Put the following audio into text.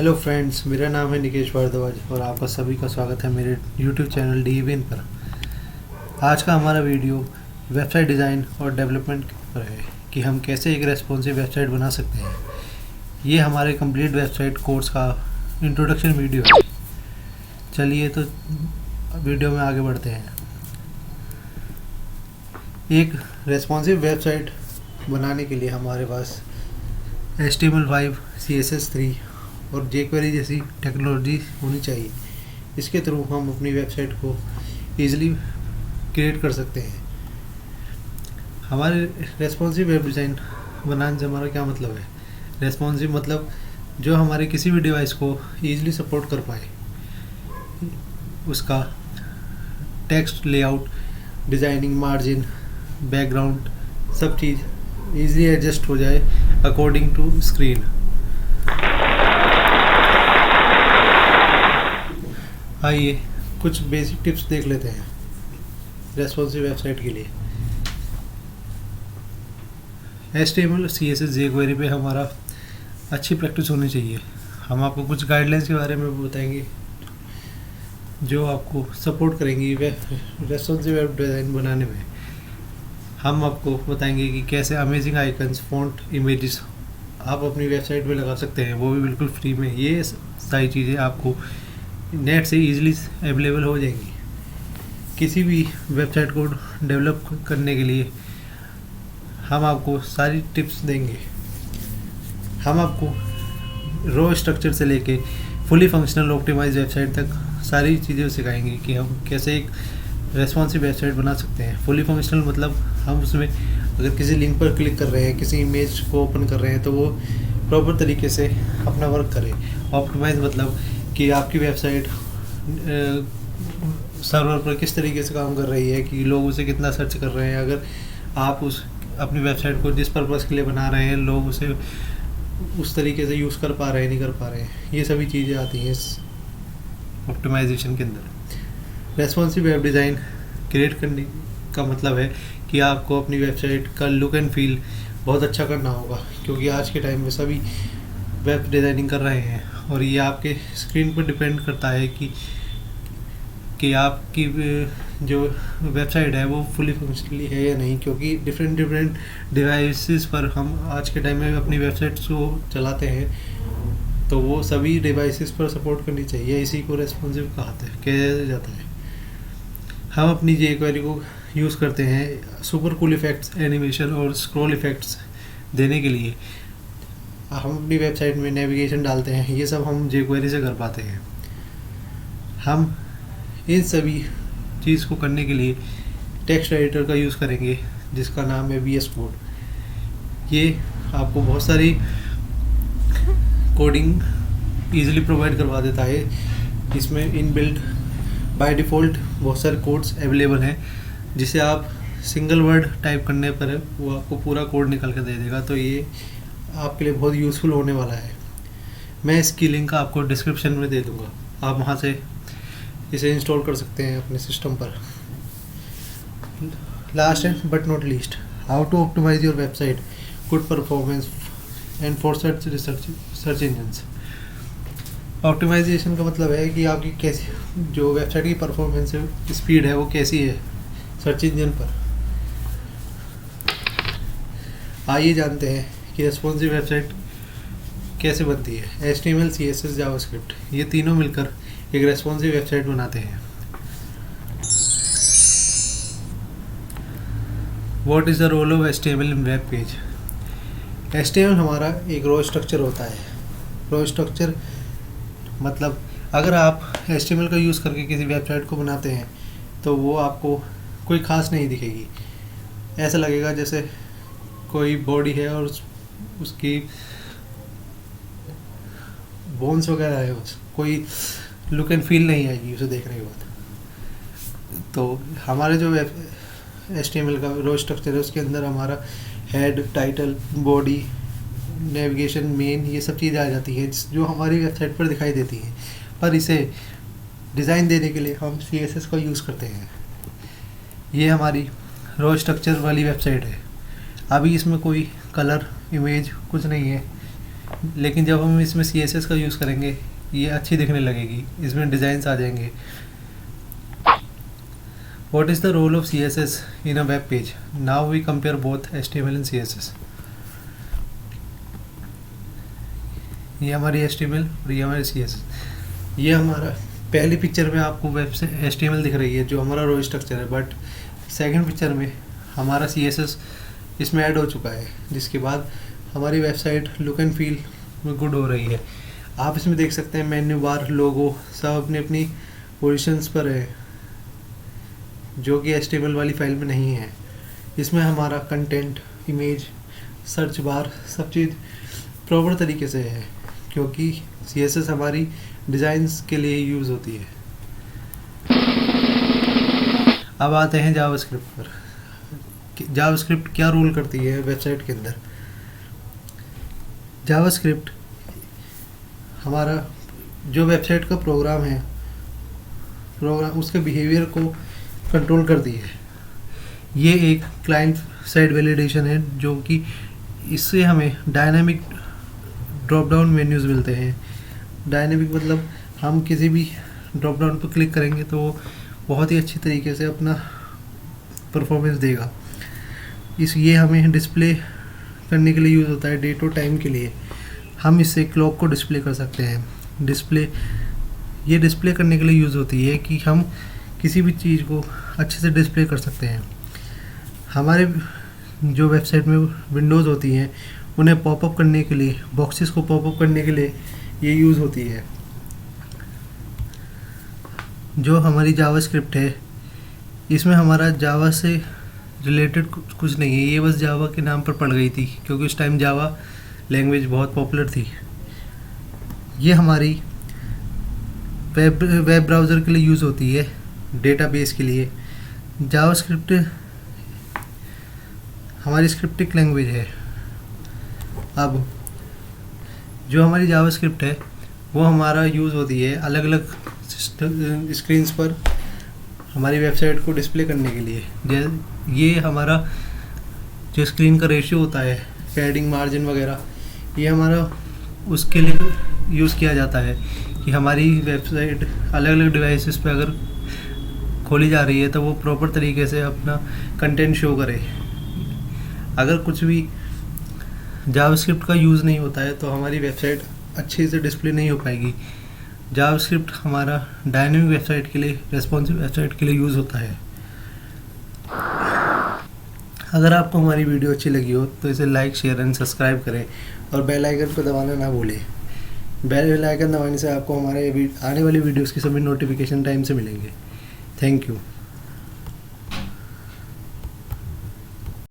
Hello friends, मेरा नाम है निकेश भारद्वाज और आपका सभी का स्वागत है मेरे यूट्यूब चैनल DVN पर। आज का हमारा वीडियो वेबसाइट डिज़ाइन और डेवलपमेंट पर है कि हम कैसे एक रेस्पॉन्सिव वेबसाइट बना सकते हैं। ये हमारे कंप्लीट वेबसाइट कोर्स का इंट्रोडक्शन वीडियो है। चलिए तो वीडियो में आगे बढ़ते हैं। एक रेस्पॉन्सिव वेबसाइट बनाने के लिए हमारे पास HTML5, CSS3 और jQuery जैसी टेक्नोलॉजी होनी चाहिए। इसके थ्रू हम अपनी वेबसाइट को ईज़िली क्रिएट कर सकते हैं। हमारे रेस्पॉन्सिव वेब डिज़ाइन बनाने से हमारा क्या मतलब है? रेस्पॉन्सिव मतलब जो हमारे किसी भी डिवाइस को ईज़िली सपोर्ट कर पाए, उसका text, layout, designing, margin, background, सब चीज़ ईज़िली एडजस्ट हो जाए अकॉर्डिंग टू स्क्रीन। आइए कुछ बेसिक टिप्स देख लेते हैं रेस्पॉन्सिव वेबसाइट के लिए। HTML, CSS, jQuery पे हमारा अच्छी प्रैक्टिस होनी चाहिए। हम आपको कुछ गाइडलाइंस के बारे में बताएंगे जो आपको सपोर्ट करेंगी रेस्पॉन्सिव वेब डिज़ाइन बनाने में। हम आपको बताएंगे कि कैसे अमेजिंग आइकन्स, फ़ॉन्ट, इमेजेस आप अपनी वेबसाइट पे लगा सकते हैं, वो भी बिल्कुल फ्री में। ये सारी चीज़ें आपको नेट से इजीली अवेलेबल हो जाएंगी। किसी भी वेबसाइट को डेवलप करने के लिए हम आपको सारी टिप्स देंगे। हम आपको रो स्ट्रक्चर से लेके फुली फंक्शनल ऑप्टिमाइज वेबसाइट तक सारी चीज़ें सिखाएंगे कि हम कैसे एक रेस्पॉन्सिव वेबसाइट बना सकते हैं। फुली फंक्शनल मतलब हम उसमें अगर किसी लिंक पर क्लिक कर रहे हैं, किसी इमेज को ओपन कर रहे हैं, तो वो प्रॉपर तरीके से अपना वर्क करे। ऑप्टिमाइज मतलब कि आपकी वेबसाइट सर्वर पर किस तरीके से काम कर रही है, कि लोग उसे कितना सर्च कर रहे हैं। अगर आप उस अपनी वेबसाइट को जिस पर्पज़ के लिए बना रहे हैं, लोग उसे उस तरीके से यूज़ कर पा रहे हैं, नहीं कर पा रहे हैं, ये सभी चीज़ें आती हैं इस ऑप्टिमाइजेशन के अंदर। रेस्पॉन्सिव वेब डिज़ाइन क्रिएट करने का मतलब है कि आपको अपनी वेबसाइट का लुक एंड फील बहुत अच्छा करना होगा, क्योंकि आज के टाइम में सभी वेब डिज़ाइनिंग कर रहे हैं और ये आपके स्क्रीन पर डिपेंड करता है कि आपकी जो वेबसाइट है वो फुली फंक्शनली है या नहीं। क्योंकि डिफरेंट डिवाइसेस पर हम आज के टाइम में अपनी वेबसाइट्स को चलाते हैं, तो वो सभी डिवाइसेस पर सपोर्ट करनी चाहिए। इसी को रेस्पॉन्सिव कहा जाता है। हम अपनी jQuery को यूज़ करते हैं सुपर कूल इफेक्ट्स, एनिमेशन और स्क्रॉल इफेक्ट्स देने के लिए। हम अपनी वेबसाइट में नेविगेशन डालते हैं, ये सब हम jQuery से कर पाते हैं। हम इन सभी चीज़ को करने के लिए टेक्स्ट एडिटर का यूज़ करेंगे जिसका नाम है VS कोड। ये आपको बहुत सारी कोडिंग ईजिली प्रोवाइड करवा देता है। इसमें इनबिल्ट बाय डिफ़ॉल्ट बहुत सारे कोड्स अवेलेबल हैं, जिसे आप सिंगल वर्ड टाइप करने पर वो आपको पूरा कोड निकल कर दे देगा। तो ये आपके लिए बहुत यूज़फुल होने वाला है। मैं इसकी लिंक आपको डिस्क्रिप्शन में दे दूँगा, आप वहाँ से इसे इंस्टॉल कर सकते हैं अपने सिस्टम पर। Last and but not least, how to optimise your website good performance and for search engines. Optimisation का मतलब है कि आपकी कैसी जो वेबसाइट की परफॉर्मेंस है, स्पीड है, वो कैसी है सर्च इंजन पर। आइए जानते हैं कि रेस्पॉन्सिव वेबसाइट कैसे बनती है। HTML, CSS, जावास्क्रिप्ट, ये तीनों मिलकर एक रेस्पॉन्सिव वेबसाइट बनाते हैं। What is the role of HTML in web page? HTML हमारा एक रो स्ट्रक्चर होता है। रो स्ट्रक्चर मतलब अगर आप HTML का यूज़ करके किसी वेबसाइट को बनाते हैं तो वो आपको कोई ख़ास नहीं दिखेगी। ऐसा लगेगा जैसे कोई बॉडी है और उसकी बोन्स वगैरह है, कोई लुक एंड फील नहीं आएगी उसे देखने के बाद। तो हमारे जो HTML का रो स्ट्रक्चर है उसके अंदर हमारा head, title, body, navigation, main, ये सब चीज़ें आ जाती हैं जो हमारी वेबसाइट पर दिखाई देती हैं। पर इसे डिज़ाइन देने के लिए हम CSS का यूज़ करते हैं। ये हमारी रो स्ट्रक्चर वाली वेबसाइट है। अभी इसमें कोई कलर, इमेज कुछ नहीं है। लेकिन जब हम इसमें CSS का यूज़ करेंगे ये अच्छी दिखने लगेगी, इसमें डिज़ाइंस आ जाएंगे। What is the role of CSS in a web page? Now we compare both HTML and CSS. ये हमारी HTML और ये हमारी CSS। ये हमारा पहली पिक्चर में आपको वेब से HTML दिख रही है जो हमारा रो स्ट्रक्चर है, बट सेकंड पिक्चर में हमारा CSS इसमें ऐड हो चुका है, जिसके बाद हमारी वेबसाइट लुक एंड फील में गुड हो रही है। आप इसमें देख सकते हैं मेन्यू बार, लोगो सब अपनी अपनी पोजीशंस पर है, जो कि HTML वाली फाइल में नहीं है। इसमें हमारा कंटेंट, इमेज, सर्च बार सब चीज़ प्रॉपर तरीके से है, क्योंकि CSS हमारी डिज़ाइंस के लिए यूज़ होती है। अब आते हैं जावास्क्रिप्ट पर। जावास्क्रिप्ट क्या रोल करती है वेबसाइट के अंदर। जावास्क्रिप्ट हमारा जो वेबसाइट का प्रोग्राम है, उसके बिहेवियर को कंट्रोल करती है। ये एक क्लाइंट साइड वैलिडेशन है, जो कि इससे हमें डायनामिक ड्रॉप डाउन मेन्यूज़ मिलते हैं। डायनामिक मतलब हम किसी भी ड्रॉप डाउन पर क्लिक करेंगे तो वो बहुत ही अच्छी तरीके से अपना परफॉर्मेंस देगा। ये हमें डिस्प्ले करने के लिए यूज़ होता है, डेट और टाइम के लिए। हम इससे क्लॉक को डिस्प्ले कर सकते हैं। ये डिस्प्ले करने के लिए यूज़ होती है कि हम किसी भी चीज़ को अच्छे से डिस्प्ले कर सकते हैं। हमारे जो वेबसाइट में विंडोज़ होती हैं उन्हें पॉपअप करने के लिए, बॉक्सेस को पॉपअप करने के लिए ये यूज़ होती है। जो हमारी जावास्क्रिप्ट है इसमें हमारा जावा से रिलेटेड कुछ नहीं है, ये बस जावा के नाम पर पड़ गई थी क्योंकि उस टाइम जावा लैंग्वेज बहुत पॉपुलर थी। ये हमारी वेब ब्राउज़र के लिए यूज़ होती है, डेटाबेस के लिए। जावास्क्रिप्ट हमारी स्क्रिप्टिक लैंग्वेज है। अब जो हमारी जावास्क्रिप्ट है वो हमारा यूज़ होती है अलग अलग स्क्रीन्स पर हमारी वेबसाइट को डिस्प्ले करने के लिए। ये हमारा जो स्क्रीन का रेशियो होता है, पैडिंग, मार्जिन वगैरह, ये हमारा उसके लिए यूज़ किया जाता है कि हमारी वेबसाइट अलग अलग डिवाइसेस पे अगर खोली जा रही है तो वो प्रॉपर तरीके से अपना कंटेंट शो करे। अगर कुछ भी जावास्क्रिप्ट का यूज़ नहीं होता है तो हमारी वेबसाइट अच्छे से डिस्प्ले नहीं हो पाएगी। जावास्क्रिप्ट हमारा डायनेमिक वेबसाइट के लिए, रेस्पॉन्सिव वेबसाइट के लिए यूज़ होता है। अगर आपको हमारी वीडियो अच्छी लगी हो तो इसे लाइक, शेयर एंड सब्सक्राइब करें और बेल आइकन को दबाना ना भूलें। बेल आइकन दबाने से आपको हमारे आने वाली वीडियोस की सभी नोटिफिकेशन टाइम से मिलेंगे। Thank you.